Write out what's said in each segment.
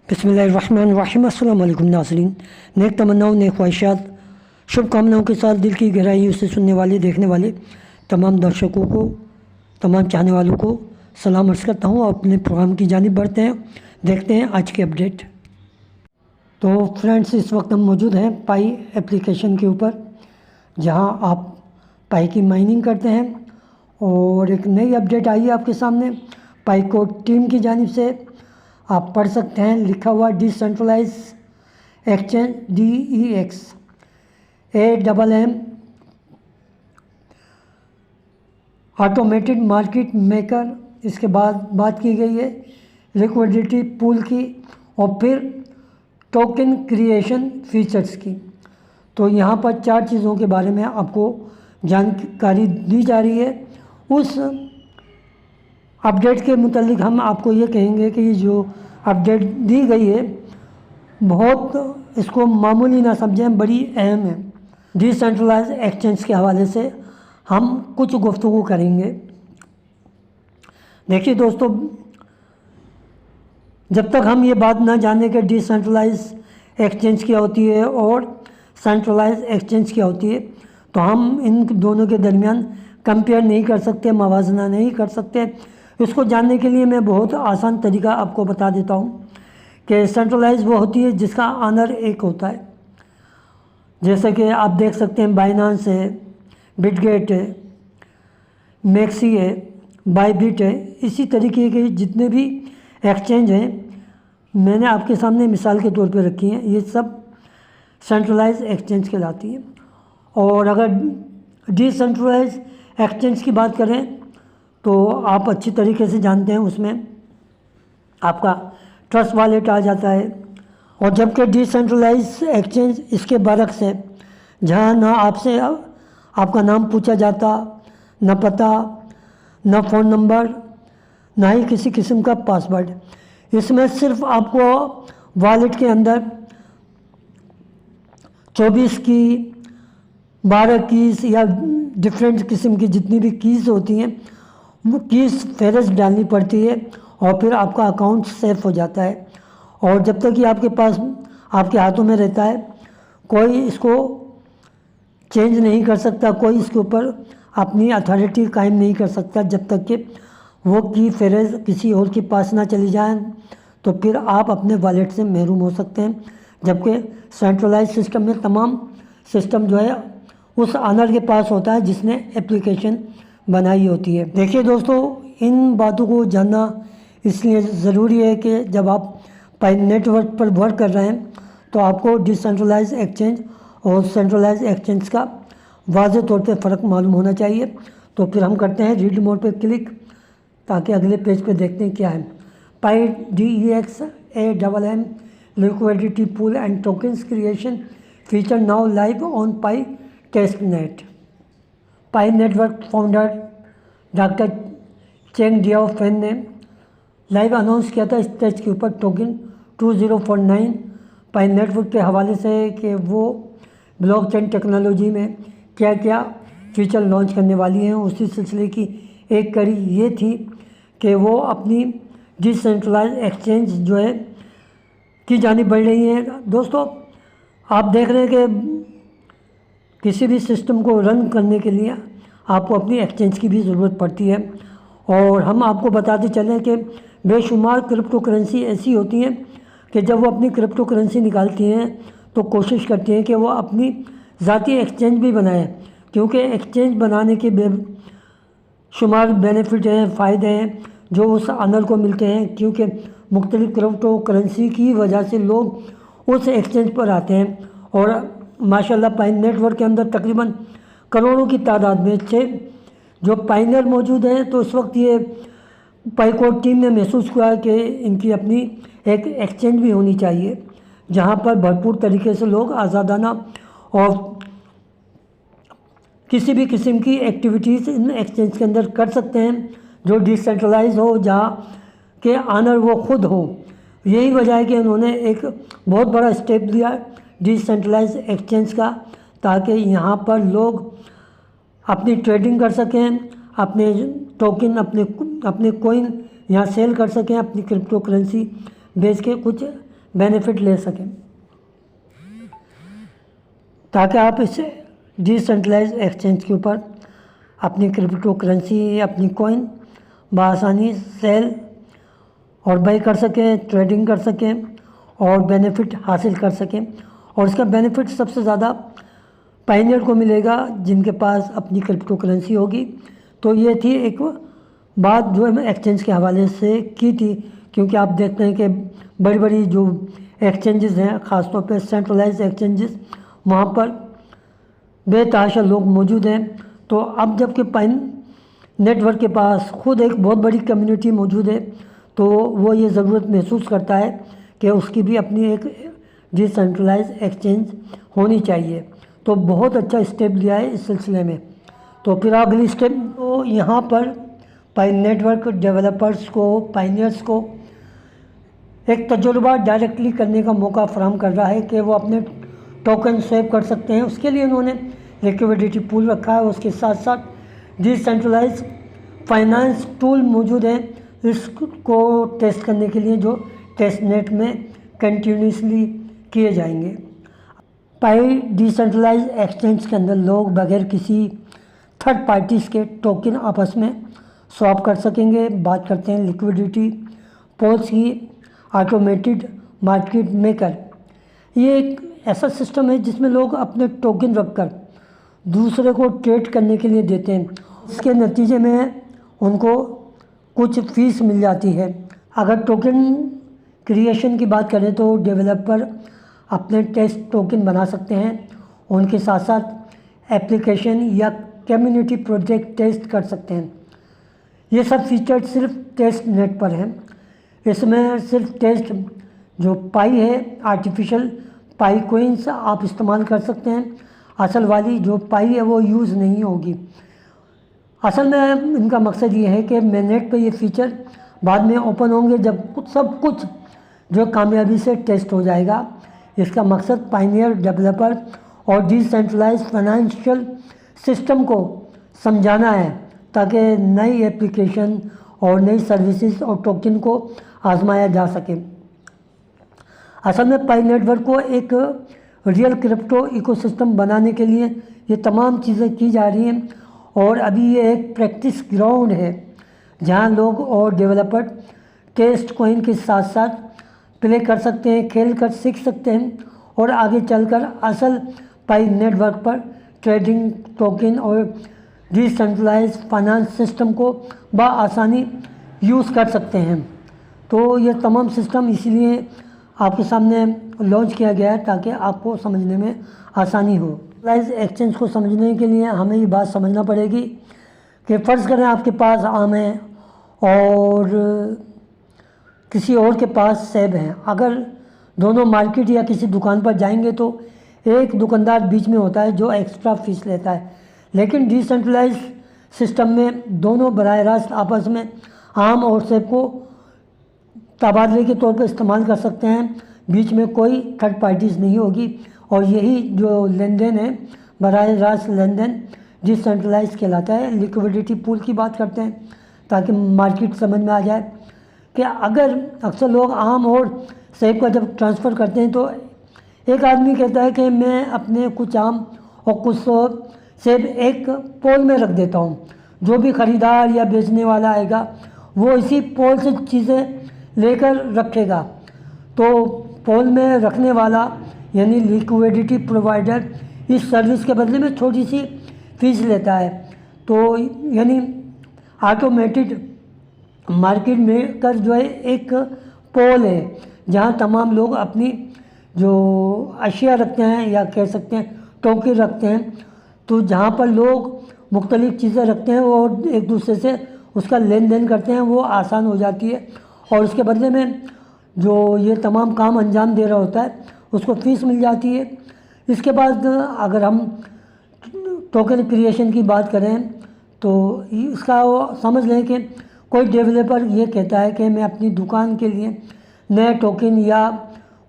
बिस्मिल्लाहिर्रहमानिर्रहीम। अस्सलाम वालेकुम नाज़रीन। नेक तमन्नाओं, नेक ख्वाहिशात, शुभकामनाओं के साथ दिल की गहराइयों से सुनने वाले, देखने वाले तमाम दर्शकों को, तमाम चाहने वालों को सलाम अर्ज़ करता हूँ और अपने प्रोग्राम की जानिब बढ़ते हैं। देखते हैं आज के अपडेट। तो फ्रेंड्स, इस वक्त हम मौजूद हैं पाई एप्लीकेशन के ऊपर, जहां आप पाई की माइनिंग करते हैं। और एक नई अपडेट आई है आपके सामने पाई को टीम की जानिब से। आप पढ़ सकते हैं, लिखा हुआ decentralise exchange DEX AMM automated market maker. इसके बाद बात की गई है लिक्विडिटी पूल की और फिर टोकन क्रिएशन फीचर्स की। तो यहाँ पर 4 चीज़ों के बारे में आपको जानकारी दी जा रही है। उस अपडेट के मुतालिक हम आपको ये कहेंगे कि जो अपडेट दी गई है बहुत इसको मामूली ना समझें, बड़ी अहम है। डिसेंट्रलाइज एक्सचेंज के हवाले से हम कुछ गुफ्तगू करेंगे। देखिए दोस्तों, जब तक हम ये बात ना जाने कि डिसेंट्रलाइज एक्सचेंज क्या होती है और सेंट्रलाइज एक्सचेंज क्या होती है, तो हम इन दोनों के दरमियान कंपेयर नहीं कर सकते, मवाजना नहीं कर सकते। इसको जानने के लिए मैं बहुत आसान तरीका आपको बता देता हूँ कि सेंट्रलाइज वो होती है जिसका ऑनर एक होता है। जैसे कि आप देख सकते हैं बाइनांस है, बिटगेट है, मैक्सी है, बायबिट है। इसी तरीके के जितने भी एक्सचेंज हैं मैंने आपके सामने मिसाल के तौर पे रखी हैं, ये सब सेंट्रलाइज एक्सचेंज कहलाती है। और अगर डिसेंट्रलाइज एक्सचेंज की बात करें तो आप अच्छी तरीके से जानते हैं, उसमें आपका ट्रस्ट वॉलेट आ जाता है। और जबकि डिसेंट्रलाइज एक्सचेंज इसके बरक्स है, जहाँ ना आपसे आपका नाम पूछा जाता, न पता, न फ़ोन नंबर, ना ही किसी किस्म का पासवर्ड। इसमें सिर्फ आपको वॉलेट के अंदर 24 की, 12 कीज़ या डिफरेंट किस्म की जितनी भी कीज़ होती हैं वो कीज़ फेरस डालनी पड़ती है और फिर आपका अकाउंट सेफ हो जाता है। और जब तक कि आपके पास, आपके हाथों में रहता है, कोई इसको चेंज नहीं कर सकता, कोई इसके ऊपर अपनी अथॉरिटी कायम नहीं कर सकता जब तक कि वो की फेरस किसी और के पास ना चली जाए। तो फिर आप अपने वॉलेट से महरूम हो सकते हैं। जबकि सेंट्रलाइज सिस्टम में तमाम सिस्टम जो है उस ऑनर के पास होता है जिसने एप्लीकेशन बनाई होती है। देखिए दोस्तों, इन बातों को जानना इसलिए ज़रूरी है कि जब आप पाई नेटवर्क पर वर्क कर रहे हैं तो आपको डिसेंट्रलाइज एक्सचेंज और सेंट्रलाइज एक्सचेंज का वाज़ेह तौर पे फ़र्क मालूम होना चाहिए। तो फिर हम करते हैं रीड मोड पे क्लिक, ताकि अगले पेज पे देखते हैं क्या है। Pi DEX AMM liquidity pool and tokens creation feature now live on Pi testnet. Pi network founder doctor Cheng Diaofan ने लाइव अनाउंस किया था स्टेज के ऊपर टोकन 2049 पाई नेटवर्क के हवाले से कि वो ब्लॉकचेन टेक्नोलॉजी में क्या क्या फीचर लॉन्च करने वाली हैं। उसी सिलसिले की एक कड़ी ये थी कि वो अपनी डिसेंट्रलाइज एक्सचेंज जो है की जानिब बढ़ रही हैं। दोस्तों, आप देख रहे हैं कि किसी भी सिस्टम को रन करने के लिए आपको अपनी एक्सचेंज की भी ज़रूरत पड़ती है। और हम आपको बताते चलें कि बेशुमार क्रिप्टो करेंसी ऐसी होती हैं कि जब वो अपनी क्रिप्टो करेंसी निकालती हैं तो कोशिश करती हैं कि वो अपनी ज़ाती एक्सचेंज भी बनाएं, क्योंकि एक्सचेंज बनाने के बेशुमार बेनिफिट हैं, फ़ायदे हैं जो उस ऑनर को मिलते हैं। क्योंकि मुख्तलिफ़ क्रिप्टो करेंसी की वजह से लोग उस एक्सचेंज पर आते हैं। और माशाल्लाह पाई नेटवर्क के अंदर तकरीबन करोड़ों की तादाद में जो पाइनर मौजूद हैं। तो इस वक्त ये पाई कोड टीम ने महसूस किया कि इनकी अपनी एक एक्सचेंज भी होनी चाहिए, जहां पर भरपूर तरीके से लोग आज़ादाना और किसी भी किस्म की एक्टिविटीज़ इन एक्सचेंज के अंदर कर सकते हैं, जो डिसेंट्रलाइज हो, जहाँ के ऑनर वो खुद हो। यही वजह है कि उन्होंने एक बहुत बड़ा स्टेप लिया डिसेंट्रलाइज एक्सचेंज का, ताकि यहाँ पर लोग अपनी ट्रेडिंग कर सकें, अपने टोकन, अपने कॉइन यहाँ सेल कर सकें, अपनी क्रिप्टो करेंसी बेच के कुछ बेनिफिट ले सकें, ताकि आप इस डिसेंट्रलाइज एक्सचेंज के ऊपर अपनी क्रिप्टो करेंसी, अपनी कॉइन बआसानी सेल और बाई कर सकें, ट्रेडिंग कर सकें और बेनिफिट हासिल कर सकें। और इसका बेनिफिट सबसे ज़्यादा पायनियर को मिलेगा जिनके पास अपनी क्रिप्टो करेंसी होगी। तो ये थी एक बात जो मैं एक्सचेंज के हवाले से की थी, क्योंकि आप देखते हैं कि बड़ी बड़ी जो एक्सचेंजेस हैं, ख़ासतौर पे सेंट्रलाइज एक्सचेंजेस, वहाँ पर बेतहाशा लोग मौजूद हैं। तो अब जबकि पाइन नेटवर्क के पास खुद एक बहुत बड़ी कम्युनिटी मौजूद है, तो वो ये ज़रूरत महसूस करता है कि उसकी भी अपनी एक डिसेंट्रलाइज एक्सचेंज होनी चाहिए। तो बहुत अच्छा स्टेप लिया है इस सिलसिले में। तो फिर अगली स्टेप तो यहाँ पर पाइन नेटवर्क डेवलपर्स को, पाइनियर्स को एक तजुर्बा डायरेक्टली करने का मौका फराहम कर रहा है कि वो अपने टोकन सेव कर सकते हैं। उसके लिए उन्होंने लिक्विडिटी पूल रखा है। उसके साथ साथ डिसेंट्रलाइज फाइनेंस टूल मौजूद है इसको टेस्ट करने के लिए, जो टेस्ट नेट में कंटिन्यूसली किए जाएंगे। पाई डिसेंट्रलाइज एक्सचेंज के अंदर लोग बगैर किसी थर्ड पार्टीज़ के टोकन आपस में स्वैप कर सकेंगे। बात करते हैं लिक्विडिटी पोल्स की, ऑटोमेटेड मार्केट मेकर। ये एक ऐसा सिस्टम है जिसमें लोग अपने टोकन रखकर दूसरे को ट्रेड करने के लिए देते हैं। इसके नतीजे में उनको कुछ फीस मिल जाती है। अगर टोकन क्रिएशन की बात करें तो डेवलपर अपने टेस्ट टोकन बना सकते हैं, उनके साथ साथ एप्लीकेशन या कम्युनिटी प्रोजेक्ट टेस्ट कर सकते हैं। ये सब फीचर सिर्फ टेस्ट नेट पर हैं। इसमें सिर्फ टेस्ट जो पाई है, आर्टिफिशियल पाई कोइंस आप इस्तेमाल कर सकते हैं। असल वाली जो पाई है वो यूज़ नहीं होगी। असल में इनका मकसद ये है कि मेननेट पे ये फ़ीचर बाद में ओपन होंगे जब सब कुछ जो कामयाबी से टेस्ट हो जाएगा। इसका मकसद पायनियर डेवलपर और डिसेंट्रलाइज फाइनेंशियल सिस्टम को समझाना है, ताकि नई एप्लीकेशन और नई सर्विसेज और टोकन को आजमाया जा सके। असल में पाई नेटवर्क को एक रियल क्रिप्टो इकोसिस्टम बनाने के लिए ये तमाम चीज़ें की जा रही हैं, और अभी ये एक प्रैक्टिस ग्राउंड है जहां लोग और डेवलपर टेस्ट कॉइन के साथ साथ प्ले कर सकते हैं, खेल कर सीख सकते हैं और आगे चलकर असल पाई नेटवर्क पर ट्रेडिंग टोकन और डिसेंट्रलाइज फाइनेंस सिस्टम को बआसानी यूज़ कर सकते हैं। तो ये तमाम सिस्टम इसीलिए आपके सामने लॉन्च किया गया है ताकि आपको समझने में आसानी हो। डिसेंट्रलाइज एक्सचेंज को समझने के लिए हमें ये बात समझना पड़ेगी कि फ़र्ज़ करें आपके पास आम है और किसी और के पास सेब है। अगर दोनों मार्केट या किसी दुकान पर जाएंगे तो एक दुकानदार बीच में होता है जो एक्स्ट्रा फीस लेता है, लेकिन डिसेंट्रलाइज सिस्टम में दोनों बराह रास्त आपस में आम और सेब को तबादले के तौर पर इस्तेमाल कर सकते हैं। बीच में कोई थर्ड पार्टीज़ नहीं होगी, और यही जो लेन देन है बराह रास्त लेन देन डिसेंट्रलाइज कहलाता है। लिक्विडिटी पूल की बात करते हैं ताकि मार्केट समझ में आ जाए कि अगर अक्सर लोग आम और सेब का जब ट्रांसफ़र करते हैं तो एक आदमी कहता है कि मैं अपने कुछ आम और कुछ सेब एक पोल में रख देता हूँ, जो भी ख़रीदार या बेचने वाला आएगा वो इसी पोल से चीज़ें लेकर रखेगा। तो पोल में रखने वाला यानी लिक्विडिटी प्रोवाइडर इस सर्विस के बदले में छोटी सी फीस लेता है। तो यानी ऑटोमेटेड मार्केट मेकर जो है एक पोल है जहाँ तमाम लोग अपनी जो अशिया रखते हैं या कह सकते हैं टोकन रखते हैं, तो जहाँ पर लोग मुख्तलिफ़ चीज़ें रखते हैं और एक दूसरे से उसका लेन देन करते हैं, वो आसान हो जाती है। और उसके बदले में जो ये तमाम काम अंजाम दे रहा होता है उसको फ़ीस मिल जाती है। इसके बाद अगर हम टोकन क्रिएशन की बात करें तो इसका वो समझ लें कि कोई डेवलपर ये कहता है कि मैं अपनी दुकान के लिए नए टोकन या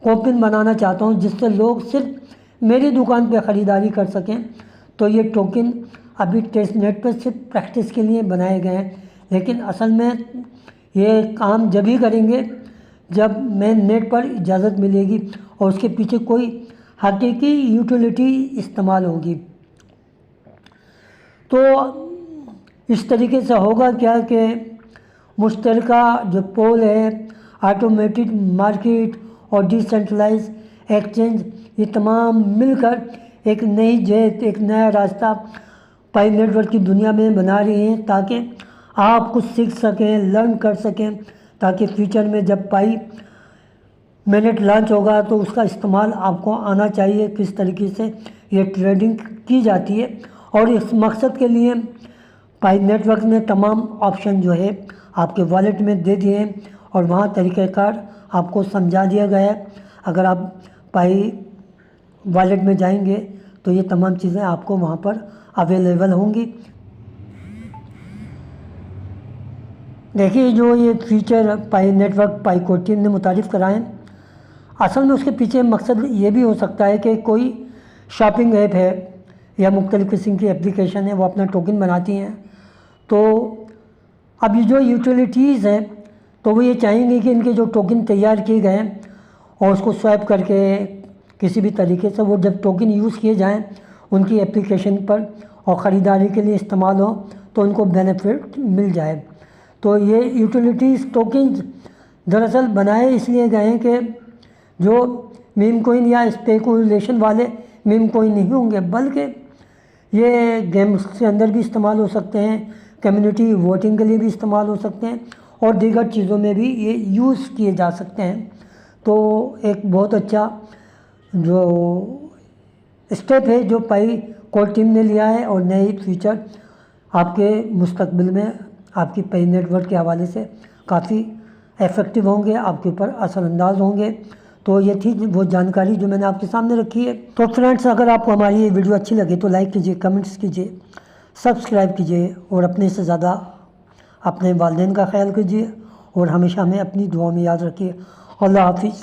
कूपन बनाना चाहता हूँ जिससे लोग सिर्फ मेरी दुकान पे ख़रीदारी कर सकें। तो ये टोकन अभी टेस्ट नेट पर सिर्फ प्रैक्टिस के लिए बनाए गए हैं, लेकिन असल में ये काम जब ही करेंगे जब मेन नेट पर इजाज़त मिलेगी और उसके पीछे कोई हकीकी यूटिलिटी इस्तेमाल होगी। तो इस तरीके से होगा क्या कि मुश्तरका जो पोल है, ऑटोमेटेड मार्केट और डिसेंट्रलाइज एक्सचेंज, ये तमाम मिलकर एक नई जेत, एक नया रास्ता पाई नेटवर्क की दुनिया में बना रही हैं, ताकि आप कुछ सीख सकें, लर्न कर सकें, ताकि फ्यूचर में जब पाई मिनट लॉन्च होगा तो उसका इस्तेमाल आपको आना चाहिए, किस तरीके से ये ट्रेडिंग की जाती है। और इस मकसद के लिए पाई नेटवर्क ने तमाम ऑप्शन जो है आपके वॉलेट में दे दिए हैं और वहाँ तरीक़ाकार आपको समझा दिया गया है। अगर आप पाई वॉलेट में जाएंगे तो ये तमाम चीज़ें आपको वहाँ पर अवेलेबल होंगी। देखिए, जो ये फीचर पाई नेटवर्क पाई कोर टीम ने मुतारिफ़ कराएँ, असल में उसके पीछे मकसद ये भी हो सकता है कि कोई शॉपिंग ऐप है या मुख्तलिफ़ किस्म की एप्लीकेशन है, वो अपना टोकन बनाती हैं। तो अब ये जो यूटिलिटीज़ हैं तो वो ये चाहेंगे कि इनके जो टोकन तैयार किए गए हैं और उसको स्वैप करके किसी भी तरीके से वो जब टोकन यूज़ किए जाएं उनकी एप्लीकेशन पर और ख़रीदारी के लिए इस्तेमाल हो तो उनको बेनिफिट मिल जाए। तो ये यूटिलिटीज़ टोकन्स दरअसल बनाए इसलिए गए हैं कि जो मीम कोइन या स्पेकुलेशन वाले मीम कोइन नहीं होंगे, बल्कि ये गेम्स के अंदर भी इस्तेमाल हो सकते हैं, कम्युनिटी वोटिंग के लिए भी इस्तेमाल हो सकते हैं और दीगर चीज़ों में भी ये यूज़ किए जा सकते हैं। तो एक बहुत अच्छा जो स्टेप है जो पाई कोर टीम ने लिया है और नए फीचर आपके मुस्तकबिल में आपकी पाई नेटवर्क के हवाले से काफ़ी इफ़ेक्टिव होंगे, आपके ऊपर असरअंदाज होंगे। तो ये थी वो जानकारी जो मैंने आपके सामने रखी है। तो फ्रेंड्स, अगर आपको हमारी ये वीडियो अच्छी लगे तो लाइक कीजिए, कमेंट्स कीजिए, सब्सक्राइब कीजिए और अपने से ज़्यादा अपने वालिदैन का ख्याल कीजिए और हमेशा हमें अपनी दुआ में याद रखिए। अल्लाह हाफिज़।